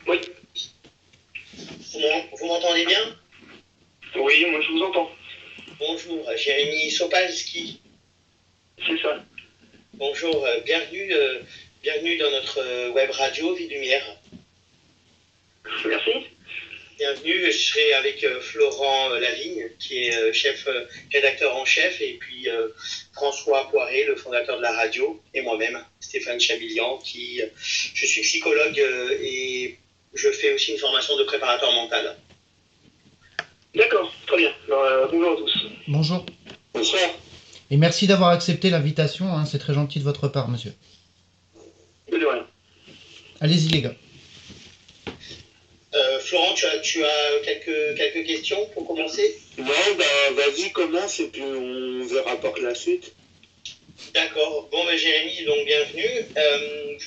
Oui, Vous m'entendez bien? oui, moi je vous entends. Bonjour, Jérémy Sopalski. C'est ça. Bonjour, bienvenue dans notre web radio Vie Lumière. Merci. Bienvenue, je serai avec Florent Lavigne, qui est rédacteur en chef, et puis François Poiré, le fondateur de la radio, et moi-même, Stéphane Chabillian, je suis psychologue et je fais aussi une formation de préparateur mental. D'accord, très bien. Bonjour à tous. Bonjour. Bonsoir. Et merci d'avoir accepté l'invitation, hein, c'est très gentil de votre part, monsieur. De rien. Allez-y, les gars. Florent, tu as quelques questions pour commencer? Non, vas-y, commence et puis on verra par la suite. D'accord. Bon, Jérémy, donc bienvenue.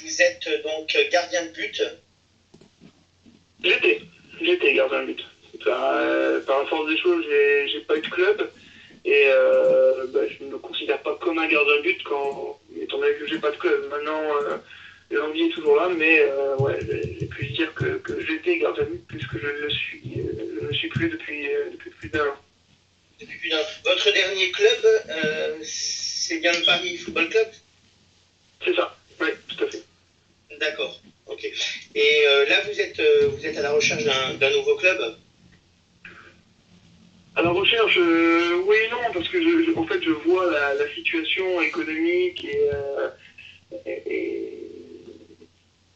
Vous êtes donc gardien de but. J'étais gardien de but. Par la force des choses, j'ai pas eu de club et je ne me considère pas comme un gardien de but étant donné que j'ai pas de club. Maintenant, l'envie est toujours là, mais j'ai pu dire que j'étais gardien de but puisque je ne le suis plus depuis plus d'un an. Depuis plus d'un an. Votre dernier club, c'est bien le Paris Football Club? C'est ça, oui, tout à fait. D'accord, ok. Et là, vous êtes à la recherche d'un nouveau club? À la recherche, oui et non, parce que en fait, je vois la situation économique et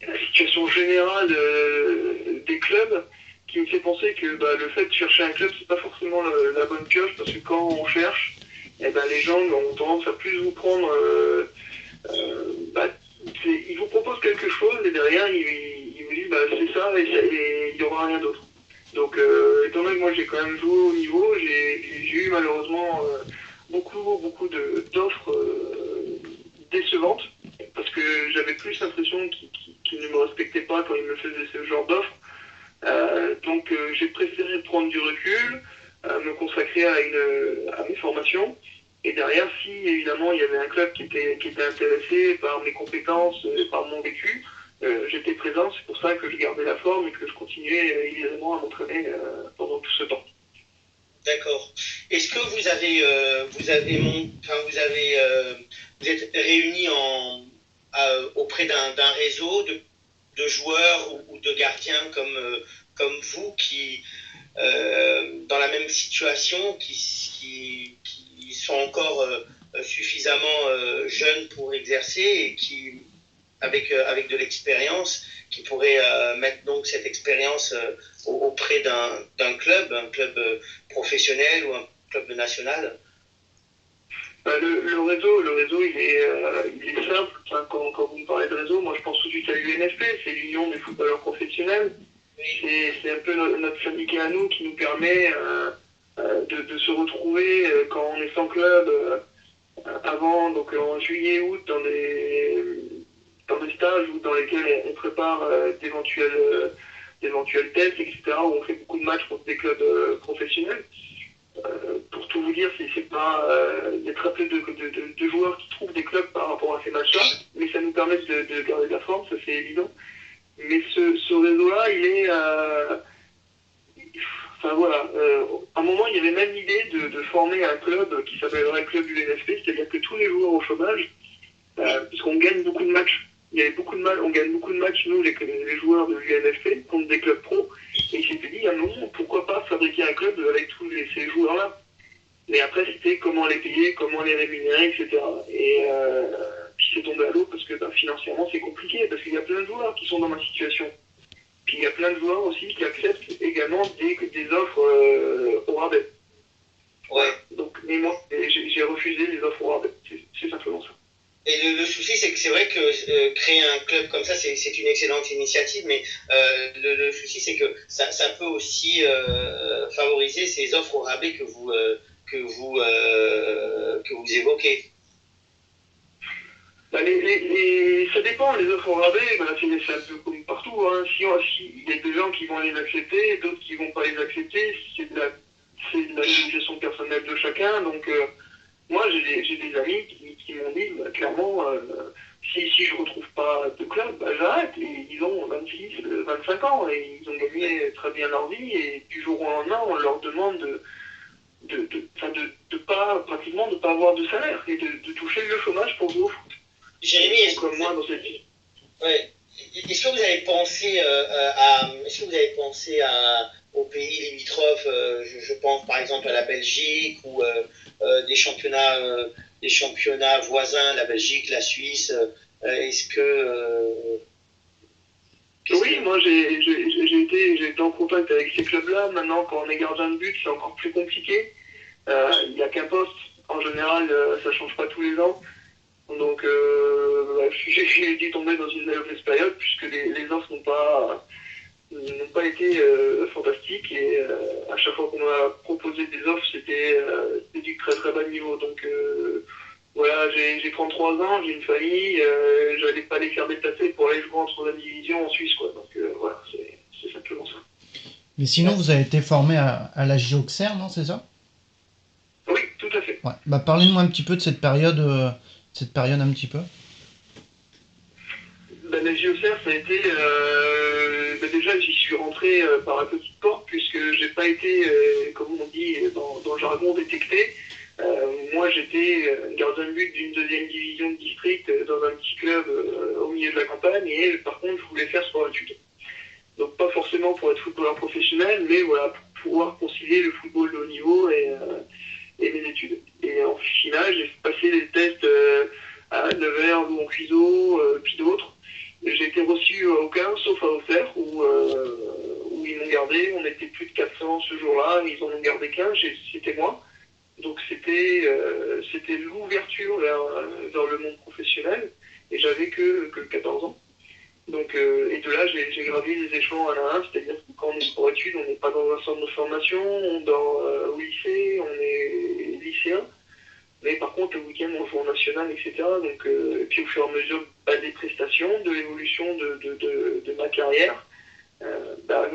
la situation générale des clubs qui me fait penser que le fait de chercher un club, c'est pas forcément la bonne pioche, parce que quand on cherche, les gens ont tendance à plus vous prendre. Ils vous proposent quelque chose et derrière, ils vous disent c'est ça et il n'y aura rien d'autre. Donc, étant donné que moi j'ai quand même joué au niveau, j'ai eu malheureusement beaucoup d'offres décevantes, parce que j'avais plus l'impression qu'ils ne me respectaient pas quand ils me faisaient ce genre d'offres. Donc, j'ai préféré prendre du recul, me consacrer à mes formations. Et derrière, si évidemment il y avait un club qui était intéressé par mes compétences, par mon vécu, j'étais présent. C'est pour ça que je gardais la forme et que je continuais évidemment à m'entraîner pendant tout ce temps. D'accord. Est-ce que vous êtes réunis auprès d'un réseau de joueurs ou de gardiens comme vous qui dans la même situation, qui sont encore suffisamment jeunes pour exercer et qui, avec de l'expérience, qui pourraient mettre donc cette expérience auprès d'un club, un club professionnel ou un club national? Le réseau, il est simple. Enfin, quand vous me parlez de réseau, moi je pense tout de suite à l'UNFP, c'est l'Union des footballeurs professionnels. C'est un peu notre syndicat à nous qui nous permet de se retrouver quand on est sans club avant, donc en juillet, août, dans des stages dans lesquels on prépare d'éventuels tests, etc., où on fait beaucoup de matchs contre des clubs professionnels. Pour tout vous dire, il y a très peu de joueurs qui trouvent des clubs par rapport à ces matchs-là, mais ça nous permet de garder de la forme, ça c'est évident. Mais ce réseau-là, il est... à un moment, il y avait même l'idée de former un club qui s'appellerait Club UNFP, c'est-à-dire que tous les joueurs au chômage, puisqu'on gagne beaucoup de matchs, on gagne beaucoup de matchs, nous, les joueurs de l'UNFP, contre des clubs pro, et il s'était dit, à un moment, pourquoi pas fabriquer un club avec tous ces joueurs-là? Mais après, c'était comment les payer, comment les rémunérer, etc. Et puis c'est tombé à l'eau parce que financièrement, c'est compliqué, parce qu'il y a plein de joueurs qui sont dans ma situation. Puis il y a plein de joueurs aussi qui acceptent également des offres au rabais. Ouais. Donc, mais moi, j'ai refusé les offres au rabais. C'est simplement ça. Et le souci, c'est que c'est vrai que créer un club comme ça, c'est une excellente initiative, mais le souci, c'est que ça peut aussi favoriser ces offres au rabais que vous évoquez. Ça dépend, les offres au rabais, c'est un peu comme partout. Hein. Si il y a des gens qui vont les accepter, d'autres qui vont pas les accepter, c'est de la négociation personnelle de chacun. Donc moi, j'ai des amis qui m'ont dit, bah, clairement, si je retrouve pas de club, bah, j'arrête. Et ils ont 26, 25 ans et ils ont gagné très bien leur vie. Et du jour au lendemain, on leur demande de pas, pratiquement, de pas avoir de salaire et de toucher le chômage pour jouer au foot. Jérémy, comme moi dans cette vie. Ouais. Est-ce que vous avez pensé aux pays limitrophes, je pense par exemple à la Belgique ou des championnats voisins, la Belgique, la Suisse. Est-ce que oui, moi j'ai été en contact avec ces clubs-là. Maintenant, quand on est gardien de but, c'est encore plus compliqué. Il n'y a qu'un poste. En général, ça ne change pas tous les ans. Donc, j'ai dû tomber dans une mauvaise période puisque les offres n'ont pas été fantastiques. Et à chaque fois qu'on m'a proposé des offres, c'était du très très bas niveau. Donc, voilà, j'ai 33 ans, j'ai une famille, je n'allais pas les faire déplacer pour aller jouer en 3e division en Suisse, quoi. Donc voilà, c'est simplement ça. Mais sinon, vous avez été formé à la J Auxerre, non, c'est ça? Oui, tout à fait. Ouais. Bah, parlez-nous un petit peu de cette période un petit peu. Ben, la JOCR, ça a été... déjà, j'y suis rentré par la petite porte, puisque j'ai pas été, comme on dit dans le jargon, détecté. Moi, j'étais gardien de but d'une 2e division de district dans un petit club au milieu de la campagne, et par contre, je voulais faire sport-études. Donc, pas forcément pour être footballeur professionnel, mais voilà, pour pouvoir concilier le football de haut niveau et mes études. Et en finale, j'ai passé des tests à Nevers, Louan-Cuiseaux, puis d'autres. J'ai été reçu à aucun, sauf à Auxerre, où ils m'ont gardé. On était plus de 400 ce jour-là, ils en ont gardé qu'un, c'était moi. Donc c'était l'ouverture vers le monde professionnel, et j'avais que 14 ans. Donc, et de là, j'ai gravi les échelons un à un, c'est-à-dire que quand on est sport études, on n'est pas dans un centre de formation, on dort au lycée, on est lycéen. Mais par contre, le week-end, on joue en national, etc. Donc, et puis au fur et à mesure des prestations, de l'évolution de ma carrière,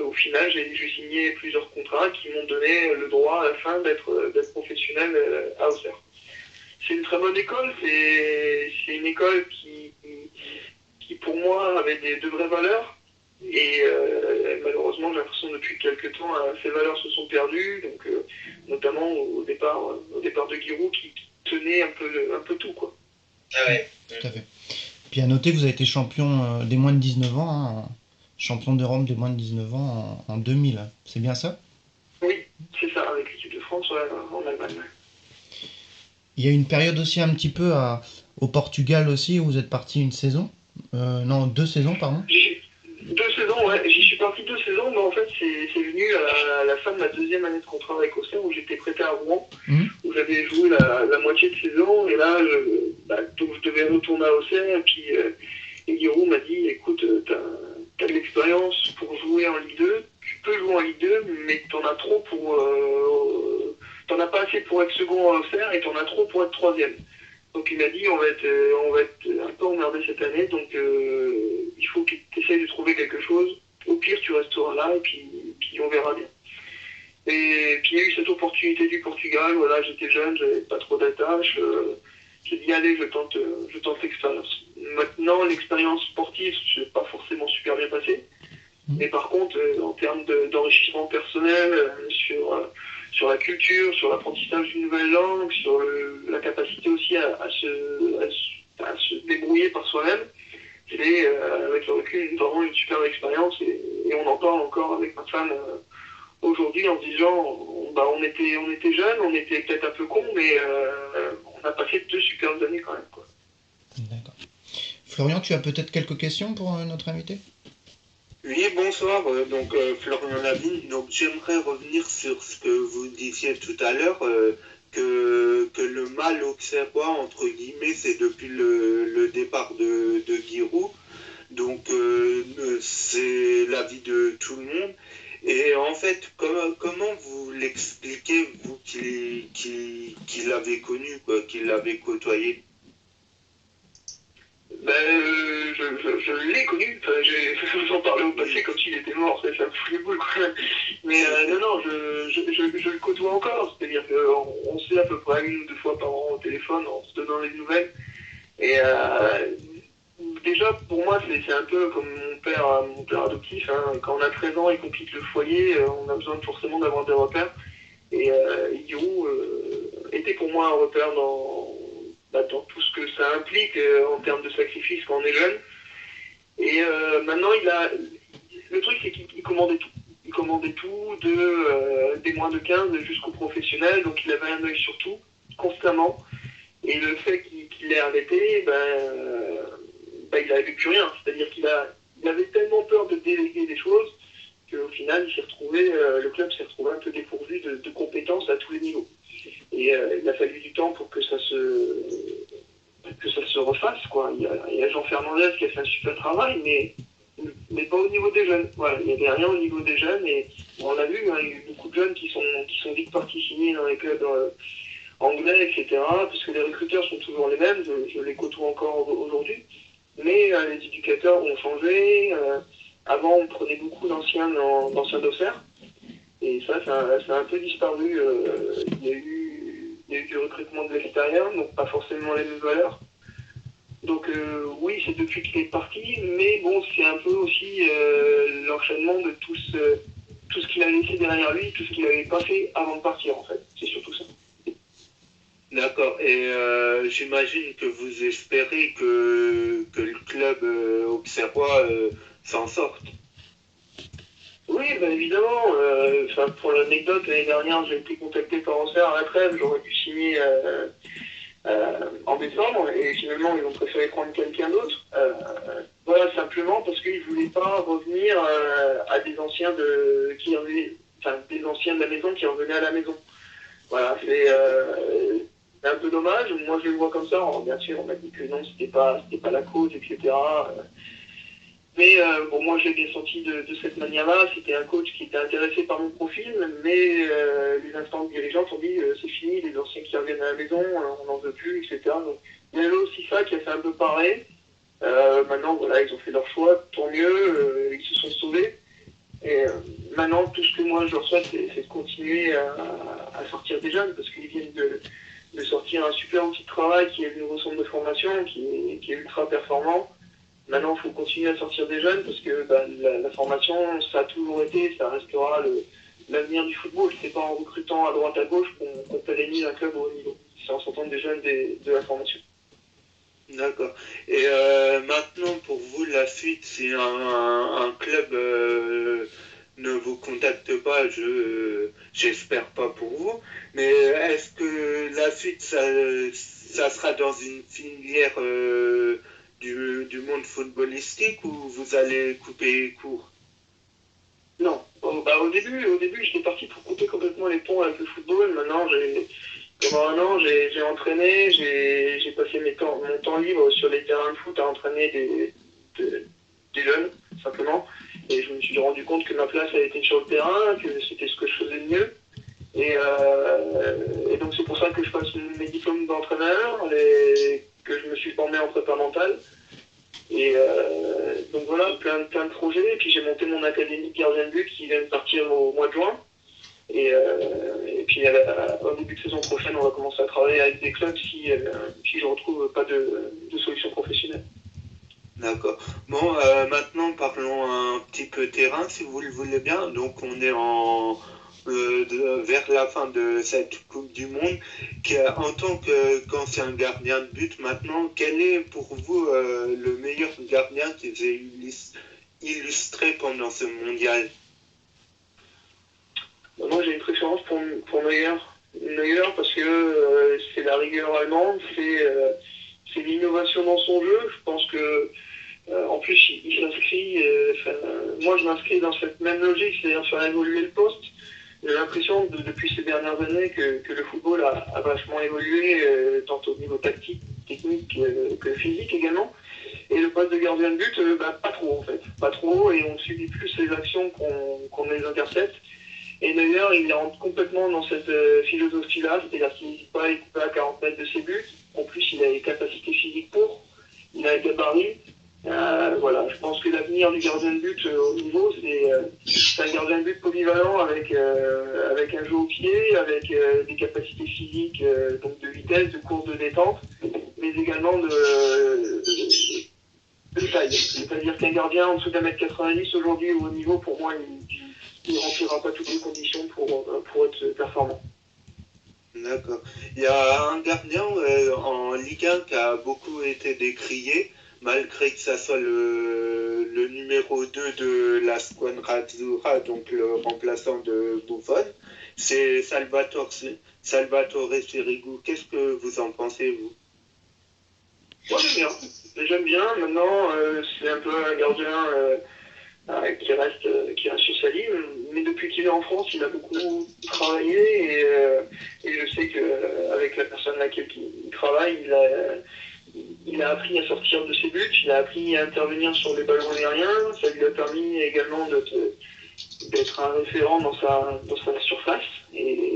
au final, j'ai signé plusieurs contrats qui m'ont donné le droit à la fin d'être professionnel à Auxerre. C'est une très bonne école, c'est une école qui pour moi avait de vraies valeurs. Et malheureusement, j'ai l'impression depuis quelques temps, ces valeurs se sont perdues, donc notamment au départ de Giroud qui tenait un peu tout, quoi. Ah ouais. Tout à fait. Puis à noter que vous avez été champion des moins de 19 ans, hein, champion d'Europe des moins de 19 ans en 2000. C'est bien ça? Oui, c'est ça, avec l'équipe de France en Allemagne. Il y a une période aussi un petit peu au Portugal aussi où vous êtes parti une saison. Non, 2 saisons, pardon. 2 saisons, ouais. J'y suis parti 2 saisons, mais en fait, c'est venu à la fin de ma 2e année de contrat avec Auxerre, où j'étais prêté à Rouen, où j'avais joué la moitié de saison, et là, donc je devais retourner à Auxerre, et puis Giroud m'a dit, écoute, t'as de l'expérience pour jouer en Ligue 2, tu peux jouer en Ligue 2, mais t'en as trop t'en as pas assez pour être second à Auxerre, et t'en as trop pour être 3e. Donc il m'a dit on va être un peu emmerdé cette année, donc il faut que tu essayes de trouver quelque chose. Au pire, tu resteras là et puis on verra bien. Et puis il y a eu cette opportunité du Portugal, voilà, j'étais jeune, j'avais pas trop d'attaches. J'ai dit allez, je tente l'expérience. Maintenant, l'expérience sportive, c'est pas forcément super bien passé. Mais par contre, en termes d'enrichissement personnel, sur la culture, sur l'apprentissage d'une nouvelle langue, sur la capacité aussi à se débrouiller par soi-même, c'est avec le recul vraiment une super expérience et on en parle encore avec ma femme aujourd'hui en se disant on était jeunes, on était peut-être un peu cons, mais on a passé 2 superbes années quand même, quoi. D'accord. Florian, tu as peut-être quelques questions pour notre invité? Oui, bonsoir. Donc, Florian Lavigne. Donc, j'aimerais revenir sur ce que vous disiez tout à l'heure, que le mal auxerrois, entre guillemets, c'est depuis le départ de Giroud. Donc, c'est l'avis de tout le monde. Et en fait, comment vous l'expliquez, vous qui l'avez connu, quoi, qui l'avez côtoyé? Je l'ai connu, enfin, je vous en parlais au passé comme s'il était mort, ça me fout les boules, quoi. Mais non, je le côtoie encore, c'est-à-dire qu'on se fait à peu près 1 ou 2 fois par an au téléphone en se donnant des nouvelles. Et déjà, pour moi, c'est un peu comme mon père adoptif, hein. Quand on a 13 ans et qu'on quitte le foyer, on a besoin forcément d'avoir des repères. Et Giroud était pour moi un repère dans tout ce que ça implique en termes de sacrifice quand on est jeune. Et maintenant, le truc, c'est qu'il commandait tout. Il commandait tout, des moins de 15 jusqu'au professionnel, donc il avait un œil sur tout, constamment. Et le fait qu'il l'ait arrêté, il n'avait plus rien. C'est-à-dire qu'il avait tellement peur de déléguer des choses qu'au final, le club s'est retrouvé un peu dépourvu de compétences à tous les niveaux. Et il a fallu du temps pour que ça se refasse, quoi. Il y a Jean Fernandez qui a fait un super travail, mais pas au niveau des jeunes. Voilà, il n'y avait rien au niveau des jeunes, et on l'a vu, hein, il y a eu beaucoup de jeunes qui sont vite partis signer dans les clubs anglais, etc., parce que les recruteurs sont toujours les mêmes, je les côtoie encore aujourd'hui, mais les éducateurs ont changé. Avant, on prenait beaucoup d'anciens d'Auxerre, et ça a un peu disparu. Il y a eu du recrutement de l'extérieur, donc pas forcément les mêmes valeurs. Donc oui, c'est depuis qu'il est parti, mais bon, c'est un peu aussi l'enchaînement de tout ce qu'il a laissé derrière lui, tout ce qu'il n'avait pas fait avant de partir, en fait. C'est surtout ça. D'accord. Et j'imagine que vous espérez que le club auxerrois s'en sorte. Oui, évidemment. Pour l'anecdote, l'année dernière, j'ai été contacté par Auxerre à la trêve. J'aurais dû signer en décembre, et finalement, ils ont préféré prendre quelqu'un d'autre. Voilà, simplement parce qu'ils ne voulaient pas revenir à des anciens des anciens de la maison qui revenaient à la maison. Voilà, c'est un peu dommage. Moi, je le vois comme ça. Alors, bien sûr, on m'a dit que non, c'était pas la cause, etc. Mais moi, j'ai bien senti de cette manière-là. C'était un coach qui était intéressé par mon profil, mais les instances dirigeantes ont dit c'est fini, les anciens qui reviennent à la maison, on n'en veut plus, etc. Donc, il y avait aussi ça qui a fait un peu parler. Maintenant, voilà, ils ont fait leur choix, tant mieux, ils se sont sauvés. Et maintenant, tout ce que moi je leur souhaite, c'est de continuer à sortir des jeunes, parce qu'ils viennent de sortir un super outil de travail qui est le nouveau centre de formation, qui est ultra performant. Maintenant, il faut continuer à sortir des jeunes, parce que la formation, ça a toujours été, ça restera l'avenir du football. C'est pas en recrutant à droite à gauche qu'on pérennise un club au haut niveau. C'est en sortant des jeunes de la formation. D'accord. Et maintenant, pour vous, la suite, si un club ne vous contacte pas, j'espère pas pour vous, mais est-ce que la suite, ça sera dans une filière du monde footballistique, ou vous allez couper court? Non. Au début, j'étais parti pour couper complètement les ponts avec le football. Maintenant, pendant 1 an, j'ai entraîné, j'ai passé mon temps libre sur les terrains de foot à entraîner des jeunes, simplement. Et je me suis rendu compte que ma place, elle était sur le terrain, que c'était ce que je faisais de mieux. Et donc, c'est pour ça que je passe mes diplômes d'entraîneur, que je me suis formé en prépa mentale. Et donc voilà, plein de projets. Et puis, j'ai monté mon académie de gardien de but qui vient de partir au mois de juin. Et puis au début de saison prochaine, on va commencer à travailler avec des clubs si je ne retrouve pas de solution professionnelle. D'accord. Bon, maintenant parlons un petit peu terrain, si vous le voulez bien. Donc on est vers la fin de cette Coupe du Monde. En tant qu'ancien gardien de but maintenant, quel est pour vous le meilleur gardien qui vous a illustré pendant ce mondial? Moi, j'ai une préférence pour Neuer. Neuer parce que c'est la rigueur allemande, c'est l'innovation dans son jeu. Je pense que en plus, il s'inscrit. Moi, je m'inscris dans cette même logique, c'est-à-dire faire évoluer le poste. J'ai l'impression depuis ces dernières années que le football a vachement évolué, tant au niveau tactique, technique que physique également. Et le poste de gardien de but, pas trop en fait. Pas trop, et on subit plus les actions qu'on les intercepte. Et Neuer, il rentre complètement dans cette philosophie-là, c'est-à-dire qu'il n'hésite pas à aller couper à 40 mètres de ses buts. En plus, il a les capacités physiques pour. il a un gabarit. Voilà, je pense que l'avenir du gardien de but au niveau, c'est un gardien de but polyvalent avec un jeu au pied, avec des capacités physiques, donc de vitesse, de course, de détente, mais également de taille. C'est-à-dire qu'un gardien en dessous d'1m90 aujourd'hui au haut niveau, pour moi, il ne remplira pas toutes les conditions pour être performant. D'accord. Il y a un gardien en Ligue 1 qui a beaucoup été décrié, malgré que ça soit le numéro 2 de la Squadra Azzurra, donc le remplaçant de Buffon. C'est Salvatore Sirigu. Qu'est-ce que vous en pensez, vous? Moi, j'aime bien. J'aime bien. Maintenant, c'est un peu un gardien qui reste sur sa ligne. Mais depuis qu'il est en France, il a beaucoup travaillé et je sais qu'avec la personne à laquelle il travaille, il a appris à sortir de ses buts, il a appris à intervenir sur les ballons aériens. Ça lui a permis également d'être un référent dans sa surface et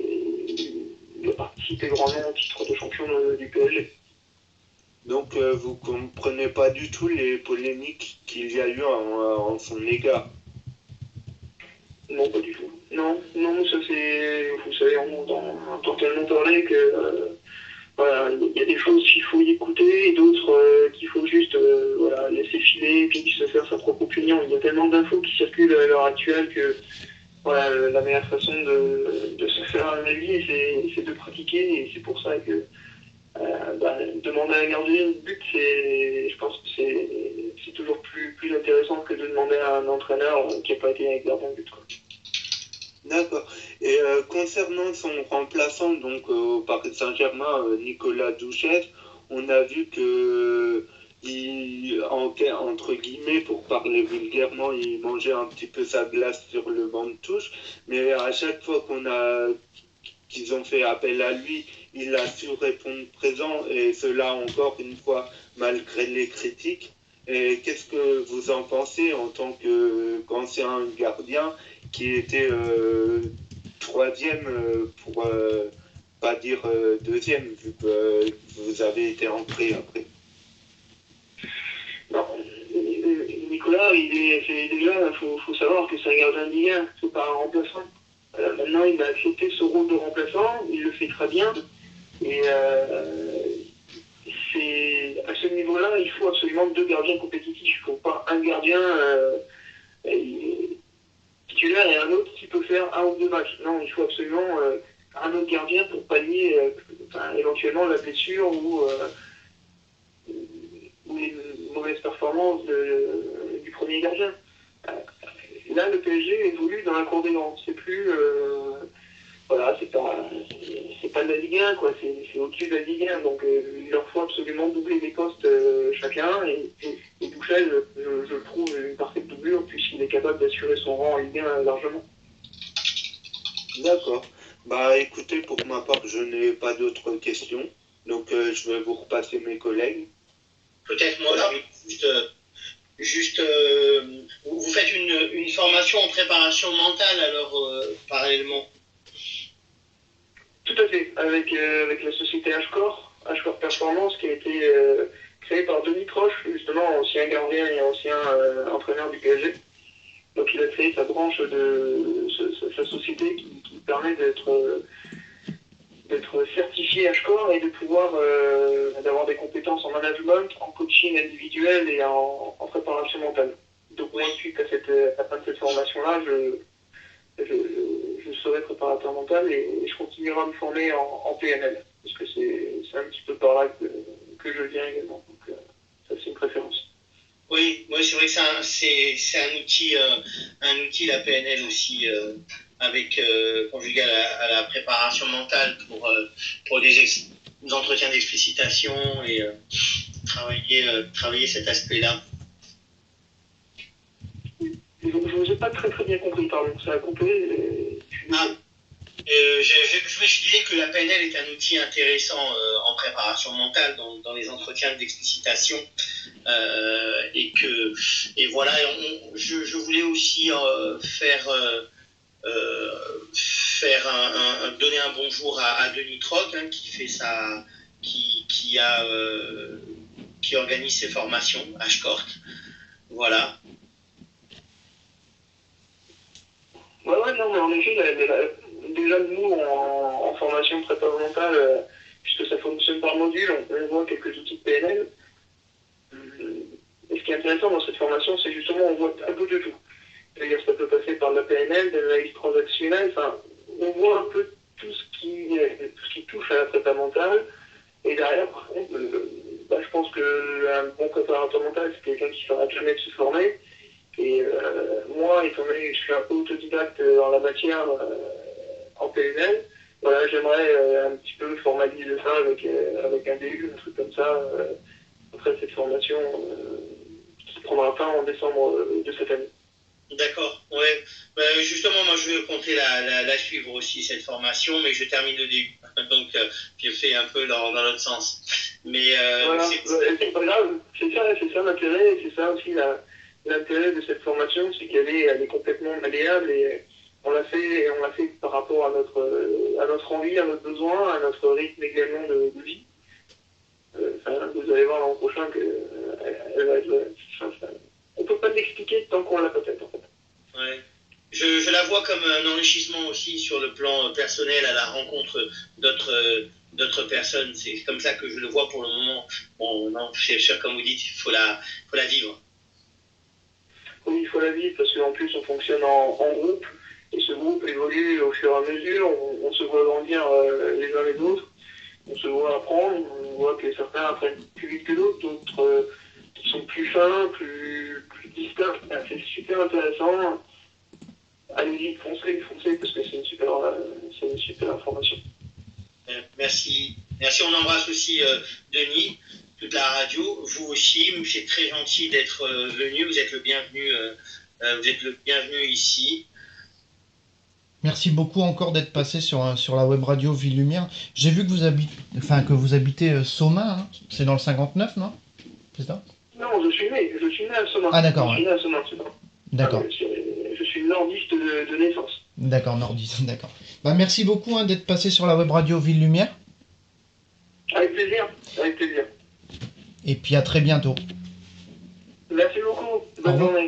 de participer grandement au titre de champion du PSG. Donc vous comprenez pas du tout les polémiques qu'il y a eu en son égard? Non, pas du tout. Non, ça c'est... Vous savez, on entend tellement parler que... voilà, il y a des choses qu'il faut y écouter et d'autres qu'il faut juste voilà, laisser filer et puis se faire sa propre opinion. Il y a tellement d'infos qui circulent à l'heure actuelle que voilà, la meilleure façon de se faire un avis, c'est de pratiquer et c'est pour ça que demander à un gardien de but, je pense que c'est toujours plus intéressant que de demander à un entraîneur qui n'a pas été avec gardien de but. Quoi. D'accord. Et concernant son remplaçant, donc au Paris Saint-Germain, Nicolas Douchet, on a vu que, entre guillemets, pour parler vulgairement, il mangeait un petit peu sa glace sur le banc de touche, mais à chaque fois qu'ils ont fait appel à lui, il a su répondre présent, et cela encore une fois, malgré les critiques. Et qu'est-ce que vous en pensez en tant qu'ancien gardien qui était troisième pour pas dire deuxième, vu que vous avez été entré après? Non, Nicolas, déjà, faut savoir que c'est un gardien de Ligue 1, c'est pas un remplaçant. Maintenant, il a accepté ce rôle de remplaçant, il le fait très bien. Et à ce niveau-là, il faut absolument deux gardiens compétitifs. Il ne faut pas un gardien titulaire et un autre qui peut faire un ou deux matchs. Non, il faut absolument un autre gardien pour pallier éventuellement la blessure ou les mauvaises performances du premier gardien. Là, le PSG évolue dans la cour des grands. C'est plus... voilà, c'est pas de la Ligue 1, quoi. C'est au-dessus de la Ligue 1. Donc, il leur faut absolument doubler les postes chacun. Et Douchet, je trouve une parfaite doublure, puisqu'il est capable d'assurer son rang en Ligue 1 largement. D'accord. Bah écoutez, pour ma part, je n'ai pas d'autres questions. Donc, je vais vous repasser mes collègues. Peut-être moi, juste vous faites une formation en préparation mentale, alors, parallèlement? Tout à fait, avec la société Ashcore Performance, qui a été créée par Denis Troche, justement ancien gardien et ancien entraîneur du PSG. Donc il a créé sa branche sa société qui permet d'être certifié Ashcore et de pouvoir d'avoir des compétences en management, en coaching individuel et en préparation mentale. Donc moi, suite à la fin de cette formation-là, je serai préparateur mental et je continuerai à me former en PNL, parce que c'est un petit peu par là que je viens également. Donc ça, c'est une préférence. Oui, c'est vrai que c'est un outil, la PNL aussi, avec conjugué à la préparation mentale pour des entretiens d'explicitation et travailler cet aspect-là. Je ne vous ai pas très bien compris, pardon, ça a coupé. Je disais que la PNL est un outil intéressant en préparation mentale dans les entretiens d'explicitation et voilà, je voulais aussi donner un bonjour à Denis Troc, hein, qui qui organise ces formations à Schkort. Voilà. Ouais, non, mais en effet, déjà nous, en formation prépa mentale, puisque ça fonctionne par module, on voit quelques outils de PNL. Et ce qui est intéressant dans cette formation, c'est justement on voit un peu de tout. C'est-à-dire ça peut passer par de la PNL, de l'analyse transactionnelle, enfin, on voit un peu tout ce qui touche à la prépa mentale. Et derrière, par contre, je pense qu'un bon préparateur mental, c'est quelqu'un qui ne fera jamais de se former. Et moi, étant donné que je suis un peu autodidacte dans la matière en PNL, voilà, j'aimerais un petit peu formaliser ça avec un DU, un truc comme ça, après cette formation qui prendra fin en décembre de cette année. D'accord, ouais. Justement, moi, je vais compter la suivre aussi, cette formation, mais je termine le début. Donc, je fais un peu dans l'autre sens. Mais voilà, c'est pas grave, c'est ça l'intérêt, c'est ça aussi l'intérêt de cette formation, c'est qu'elle est complètement malléable et on l'a fait par rapport à notre envie, à notre besoin, à notre rythme également de vie. Vous allez voir l'an prochain qu'elle va être... On peut pas l'expliquer tant qu'on l'a peut-être en fait. Ouais. Je la vois comme un enrichissement aussi sur le plan personnel à la rencontre d'autres personnes. C'est comme ça que je le vois pour le moment. Bon, non, c'est sûr, comme vous dites, il faut la vivre. Oui, il faut la vivre parce qu'en plus on fonctionne en groupe et ce groupe évolue au fur et à mesure. On se voit grandir les uns les autres. On se voit apprendre. On voit que certains apprennent plus vite que d'autres, d'autres qui sont plus fins, plus distincts. C'est super intéressant. Allez-y, foncez, parce que c'est une super information. Merci. On embrasse aussi Denis, toute la radio, vous aussi. C'est très gentil d'être venu. Vous êtes le bienvenu ici. Merci beaucoup encore d'être passé sur la web radio Ville Lumière. J'ai vu que vous habitez Somain, hein. C'est dans le 59, non? C'est ça? Non, je suis né à Somain. Ah d'accord. Je suis né à Somain, c'est ça. D'accord. Je suis nordiste de naissance. D'accord, nordiste, d'accord. Merci beaucoup d'être passé sur la web radio Ville Lumière. Avec plaisir. Et puis à très bientôt. Merci beaucoup. Bonne journée.